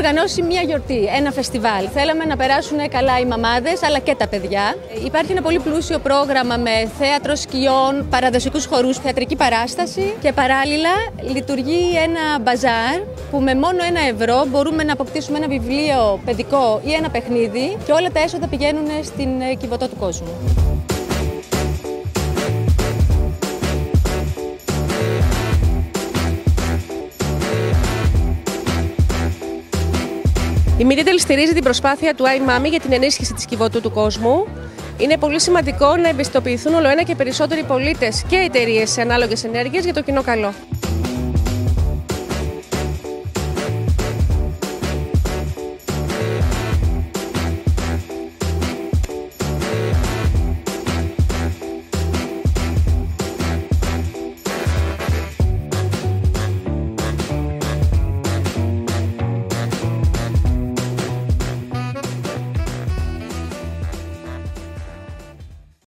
οργανώσει μια γιορτή, ένα φεστιβάλ. Θέλαμε να περάσουν καλά οι μαμάδες αλλά και τα παιδιά. Υπάρχει ένα πολύ πλούσιο πρόγραμμα με θέατρο σκιών, παραδοσιακούς χορούς, θεατρική παράσταση και παράλληλα λειτουργεί ένα μπαζάρ που με μόνο €1 μπορούμε να αποκτήσουμε ένα βιβλίο παιδικό ή ένα παιχνίδι και όλα τα έσοδα πηγαίνουν στην Κιβωτό του Κόσμου. Η Miritel στηρίζει την προσπάθεια του iMummy για την ενίσχυση της Κιβωτού του Κόσμου. Είναι πολύ σημαντικό να ευαισθητοποιηθούν όλο ένα και περισσότεροι πολίτες και εταιρείες σε ανάλογες ενέργειες για το κοινό καλό.